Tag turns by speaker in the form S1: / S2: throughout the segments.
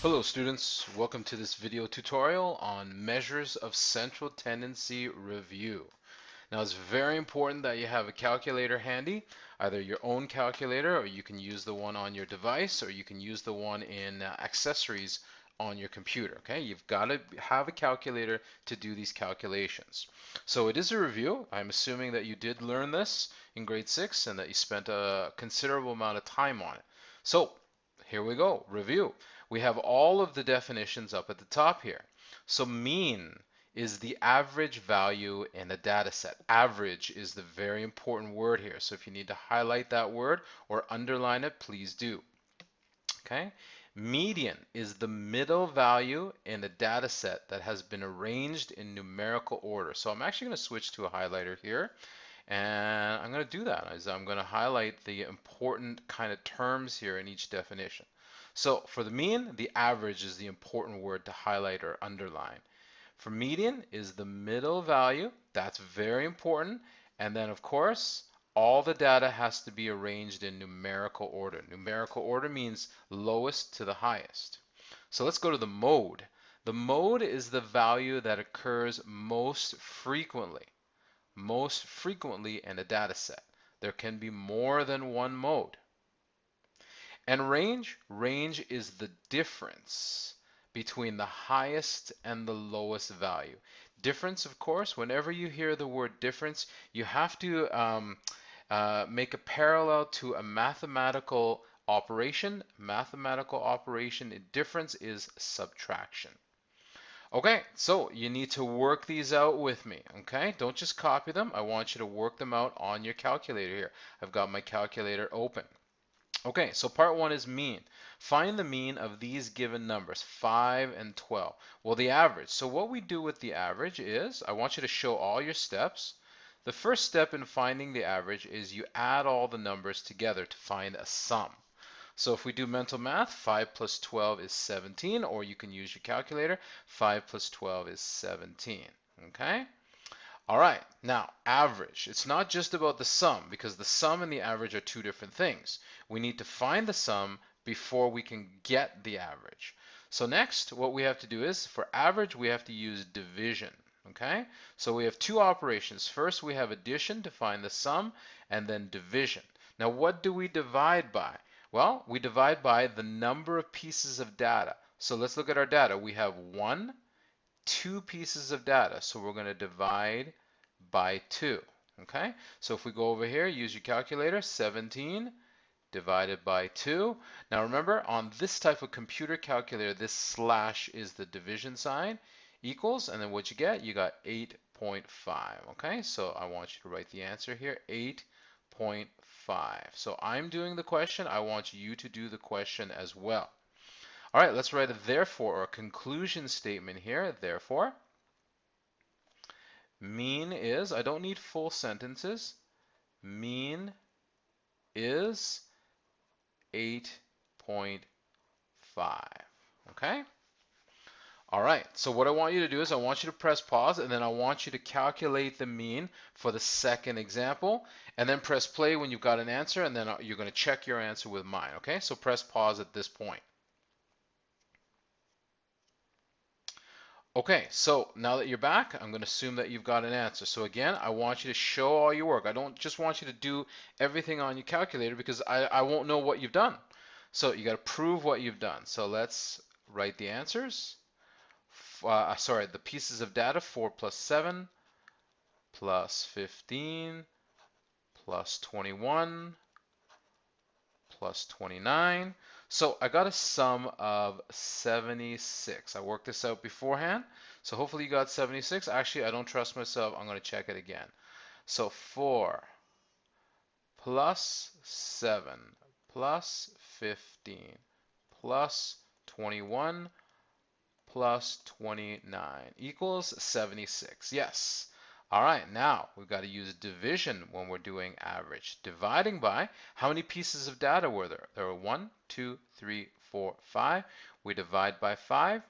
S1: Hello students, welcome to this video tutorial on measures of central tendency review. Now it's very important that you have a calculator handy, either your own calculator or you can use the one on your device or you can use the one in accessories on your computer. Okay, you've got to have a calculator to do these calculations. So it is a review. I'm assuming that you did learn this in grade 6 and that you spent a considerable amount of time on it. So here we go, review. We have all of the definitions up at the top here. So mean is the average value in a data set. Average is the very important word here. So if you need to highlight that word or underline it, please do. Okay? Median is the middle value in a data set that has been arranged in numerical order. So I'm actually going to switch to a highlighter here. And I'm going to do that as I'm going to highlight the important kind of terms here in each definition. So for the mean, the average is the important word to highlight or underline. For median is the middle value. That's very important. And then of course, all the data has to be arranged in numerical order. Numerical order means lowest to the highest. So let's go to the mode. The mode is the value that occurs most frequently in a data set. There can be more than one mode. And range is the difference between the highest and the lowest value. Difference, of course, whenever you hear the word difference, you have to make a parallel to a mathematical operation. Mathematical operation, difference is subtraction. Okay, so you need to work these out with me, okay? Don't just copy them. I want you to work them out on your calculator here. I've got my calculator open. Okay, so part one is mean. Find the mean of these given numbers, 5 and 12. Well, the average. So what we do with the average is, I want you to show all your steps. The first step in finding the average is you add all the numbers together to find a sum. So if we do mental math, 5 plus 12 is 17, or you can use your calculator. 5 plus 12 is 17. Okay? All right, now average. It's not just about the sum because the sum and the average are two different things. We need to find the sum before we can get the average. So next, what we have to do is, for average, we have to use division. Okay, so we have two operations. First, we have addition to find the sum, and then division. Now, what do we divide by? Well, we divide by the number of pieces of data. So let's look at our data. We have two pieces of data. So we're going to divide by 2. Okay, so if we go over here, use your calculator, 17 divided by 2. Now remember, on this type of computer calculator, this slash is the division sign, equals, and then what you get, you got 8.5. Okay, so I want you to write the answer here, 8.5. So I'm doing the question. I want you to do the question as well. All right, let's write a therefore or a conclusion statement here. Therefore, mean is, I don't need full sentences, mean is 8.5. Okay? All right, so what I want you to do is I want you to press pause and then I want you to calculate the mean for the second example and then press play when you've got an answer and then you're going to check your answer with mine. Okay, so press pause at this point. Okay, so now that you're back, I'm going to assume that you've got an answer. So again, I want you to show all your work. I don't just want you to do everything on your calculator because I won't know what you've done. So you got to prove what you've done. So let's write the answers. Sorry, the pieces of data, 4 plus 7 plus 15 plus 21 plus 29. So I got a sum of 76. I worked this out beforehand. So hopefully you got 76. Actually, I don't trust myself. I'm going to check it again. So 4 plus 7 plus 15 plus 21 plus 29 equals 76. Yes. All right, now we've got to use division when we're doing average. Dividing by, how many pieces of data were there? There were 1, 2, 3, 4, 5. We divide by 5.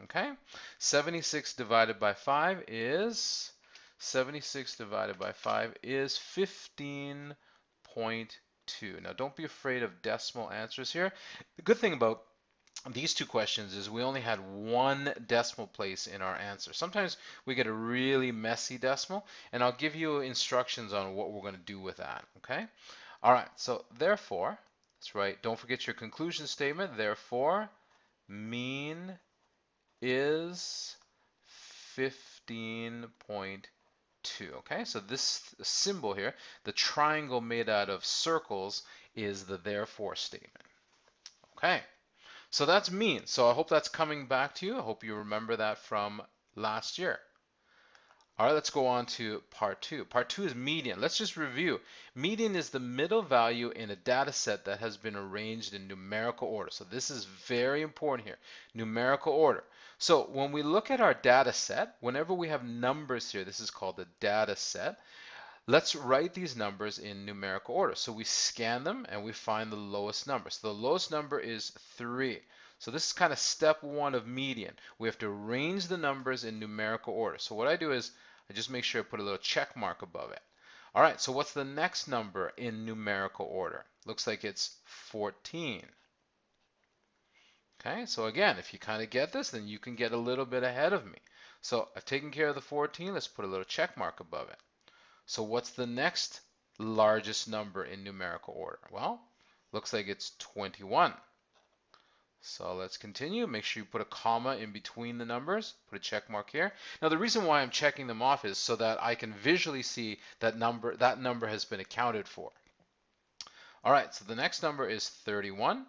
S1: Okay. 76 divided by 5 is 15.2. Now don't be afraid of decimal answers here. The good thing about these two questions is we only had one decimal place in our answer. Sometimes we get a really messy decimal, and I'll give you instructions on what we're going to do with that, okay? All right, so therefore, that's right, don't forget your conclusion statement. Therefore, mean is 15.2, okay? So this symbol here, the triangle made out of circles, is the therefore statement, okay? So that's mean. So I hope that's coming back to you. I hope you remember that from last year. All right, let's go on to part two. Part two is median. Let's just review. Median is the middle value in a data set that has been arranged in numerical order. So this is very important here, numerical order. So when we look at our data set, whenever we have numbers here, this is called a data set. Let's write these numbers in numerical order. So we scan them and we find the lowest number. So the lowest number is 3. So this is kind of step one of median. We have to arrange the numbers in numerical order. So what I do is I just make sure I put a little check mark above it. All right, so what's the next number in numerical order? Looks like it's 14. Okay, so again, if you kind of get this, then you can get a little bit ahead of me. So I've taken care of the 14. Let's put a little check mark above it. So what's the next largest number in numerical order? Well, looks like it's 21. So let's continue. Make sure you put a comma in between the numbers. Put a check mark here. Now the reason why I'm checking them off is so that I can visually see that number has been accounted for. All right, so the next number is 31.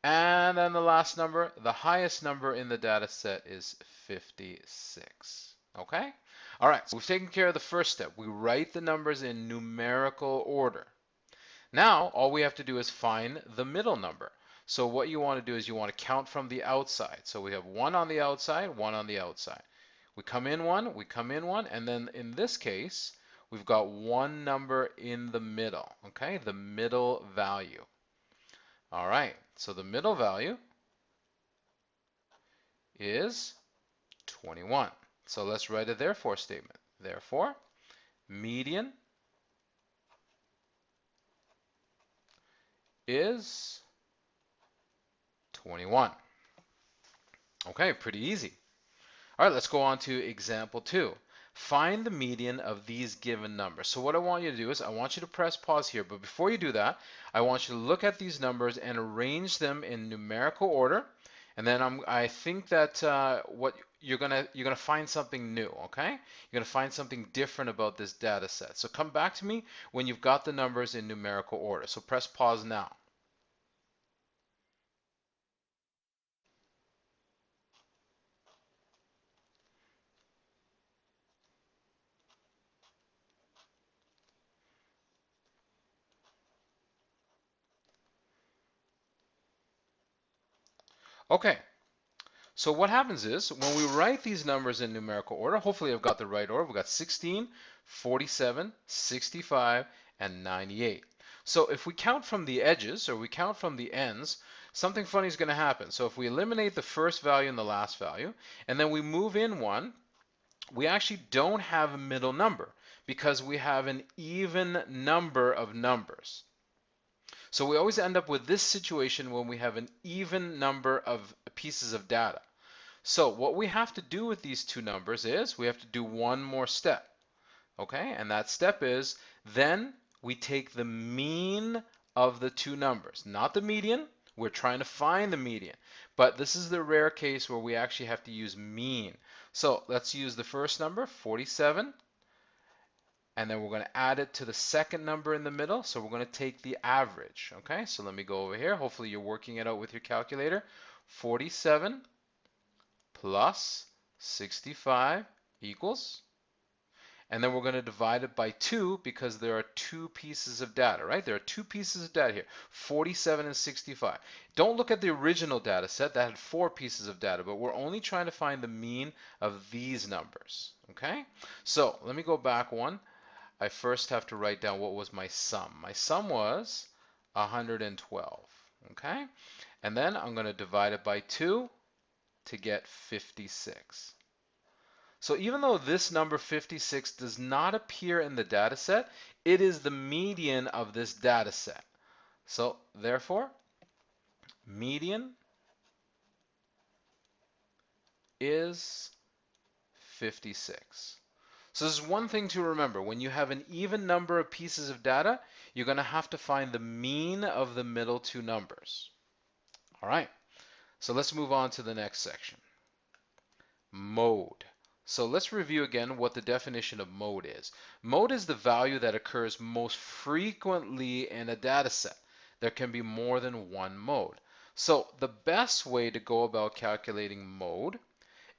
S1: And then the last number, the highest number in the data set is 56. Okay? All right, so we've taken care of the first step. We write the numbers in numerical order. Now, all we have to do is find the middle number. So what you want to do is you want to count from the outside. So we have 1 on the outside, 1 on the outside. We come in 1, we come in 1, and then in this case, we've got one number in the middle, okay? The middle value. All right, so the middle value is 21. So let's write a therefore statement. Therefore, median is 21. Okay, pretty easy. All right, let's go on to example 2. Find the median of these given numbers. So what I want you to do is I want you to press pause here, but before you do that, I want you to look at these numbers and arrange them in numerical order. And then I think that what you're gonna find something new, okay? You're gonna find something different about this data set. So come back to me when you've got the numbers in numerical order. So press pause now. Okay, so what happens is when we write these numbers in numerical order, hopefully I've got the right order. We've got 16, 47, 65, and 98. So if we count from the edges or we count from the ends, something funny is going to happen. So if we eliminate the first value and the last value, and then we move in 1, we actually don't have a middle number because we have an even number of numbers. So we always end up with this situation when we have an even number of pieces of data. So what we have to do with these two numbers is we have to do one more step. Okay, and that step is then we take the mean of the two numbers, not the median. We're trying to find the median, but this is the rare case where we actually have to use mean. So let's use the first number, 47, and then we're going to add it to the second number in the middle. So we're going to take the average. Okay, so let me go over here. Hopefully you're working it out with your calculator. 47 plus 65 equals, and then we're going to divide it by 2 because there are two pieces of data, right? There are two pieces of data here, 47 and 65. Don't look at the original data set that had 4 pieces of data, but we're only trying to find the mean of these numbers, okay? So let me go back one. I first have to write down what was my sum. My sum was 112, okay? And then I'm going to divide it by 2 to get 56. So even though this number 56 does not appear in the data set, it is the median of this data set. So therefore, median is 56. So this is one thing to remember. When you have an even number of pieces of data, you're going to have to find the mean of the middle two numbers. All right, so let's move on to the next section. Mode. So let's review again what the definition of mode is. Mode is the value that occurs most frequently in a data set. There can be more than one mode. So the best way to go about calculating mode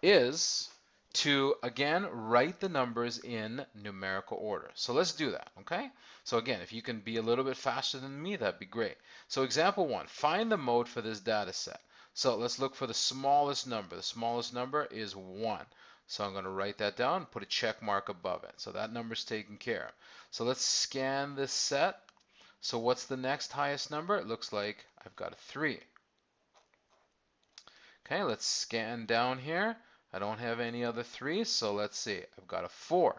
S1: is to, again, write the numbers in numerical order. So let's do that, okay? So again, if you can be a little bit faster than me, that'd be great. So example 1, find the mode for this data set. So let's look for the smallest number. The smallest number is 1. So I'm going to write that down, put a check mark above it. So that number's taken care of. So let's scan this set. So what's the next highest number? It looks like I've got a 3. Okay, let's scan down here. I don't have any other 3s, so let's see. I've got a 4.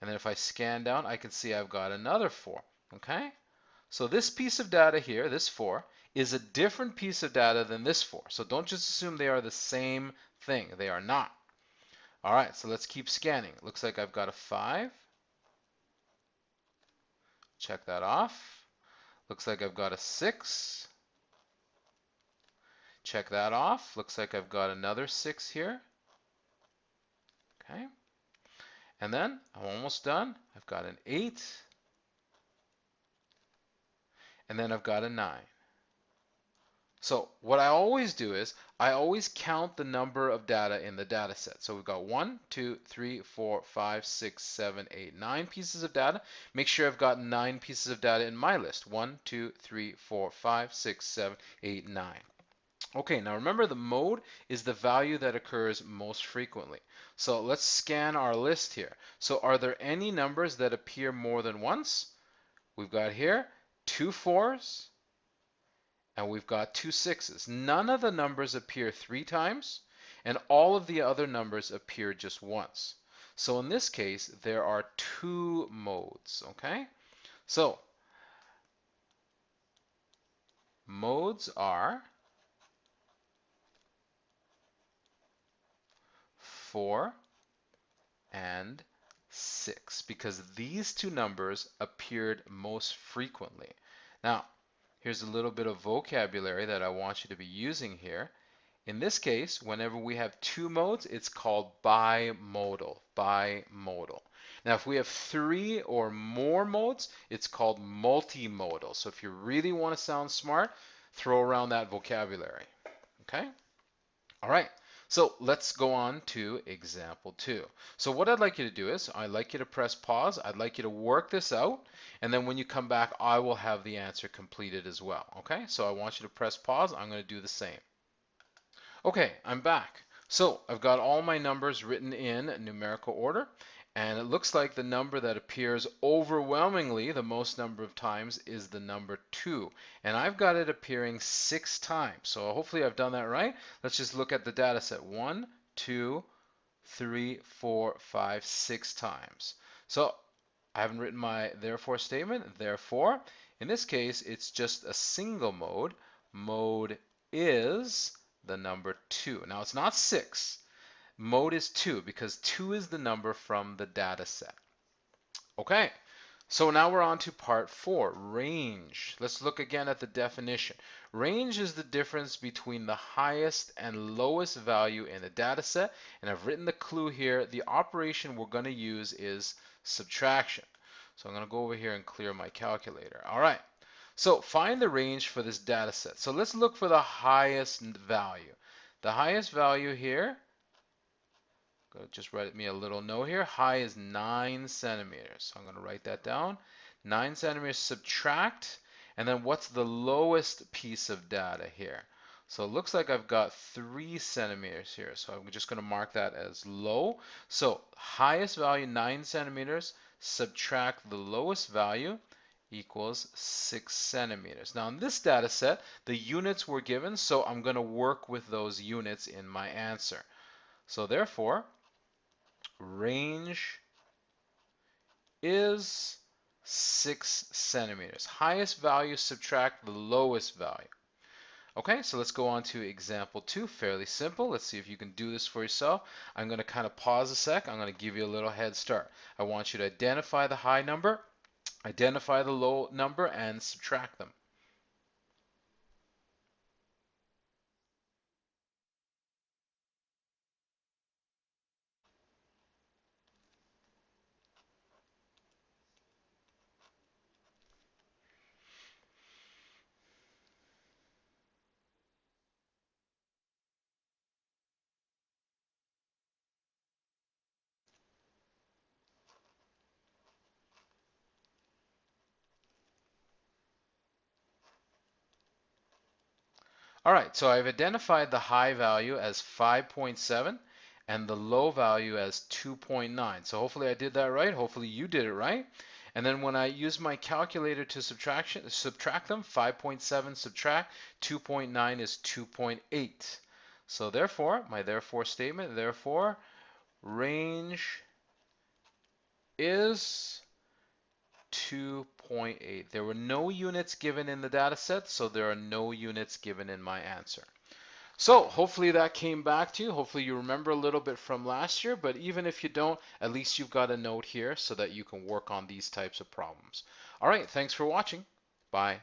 S1: And then if I scan down, I can see I've got another 4. Okay? So this piece of data here, this 4, is a different piece of data than this 4. So don't just assume they are the same thing. They are not. All right, so let's keep scanning. Looks like I've got a 5. Check that off. Looks like I've got a 6. Check that off. Looks like I've got another 6 here. Okay. And then I'm almost done. I've got an 8. And then I've got a 9. So what I always do is I always count the number of data in the data set. So we've got 1, 2, 3, 4, 5, 6, 7, 8, 9 pieces of data. Make sure I've got 9 pieces of data in my list. 1, 2, 3, 4, 5, 6, 7, 8, 9. Okay, now remember the mode is the value that occurs most frequently. So let's scan our list here. So are there any numbers that appear more than once? We've got here 2 4s and we've got 2 6s. None of the numbers appear 3 times and all of the other numbers appear just once. So in this case, there are 2 modes, okay? So modes are 4 and 6 because these two numbers appeared most frequently. Now, here's a little bit of vocabulary that I want you to be using here. In this case, whenever we have 2 modes, it's called bimodal. Bimodal. Now, if we have 3 or more modes, it's called multimodal. So if you really want to sound smart, throw around that vocabulary. Okay? All right. So let's go on to example 2. So what I'd like you to do is I'd like you to press pause. I'd like you to work this out. And then when you come back, I will have the answer completed as well. Okay, so I want you to press pause. I'm going to do the same. Okay, I'm back. So I've got all my numbers written in numerical order. And it looks like the number that appears overwhelmingly the most number of times is the number 2. And I've got it appearing 6 times. So hopefully I've done that right. Let's just look at the data set. 1, 2, 3, 4, 5, 6 times. So I haven't written my therefore statement. Therefore, in this case, it's just a single mode. Mode is the number 2. Now it's not 6. Mode is 2 because 2 is the number from the data set. Okay, so now we're on to part 4, range. Let's look again at the definition. Range is the difference between the highest and lowest value in a data set. And I've written the clue here. The operation we're going to use is subtraction. So I'm going to go over here and clear my calculator. All right, so find the range for this data set. So let's look for the highest value. The highest value here, just write me a little note here. High is 9 centimeters. So I'm going to write that down. 9 centimeters, subtract, and then what's the lowest piece of data here? So it looks like I've got 3 centimeters here. So I'm just going to mark that as low. So highest value, 9 centimeters, subtract the lowest value equals 6 centimeters. Now in this data set, the units were given, so I'm going to work with those units in my answer. So therefore, range is 6 centimeters. Highest value subtract the lowest value. Okay, so let's go on to example 2. Fairly simple. Let's see if you can do this for yourself. I'm going to kind of pause a sec. I'm going to give you a little head start. I want you to identify the high number, identify the low number, and subtract them. All right, so I've identified the high value as 5.7 and the low value as 2.9. So hopefully I did that right. Hopefully you did it right. And then when I use my calculator to subtract them, 5.7 subtract 2.9 is 2.8. So therefore, my therefore statement, therefore, range is 2.8. There were no units given in the data set, so there are no units given in my answer. So hopefully that came back to you. Hopefully you remember a little bit from last year, but even if you don't, at least you've got a note here so that you can work on these types of problems. All right, thanks for watching. Bye.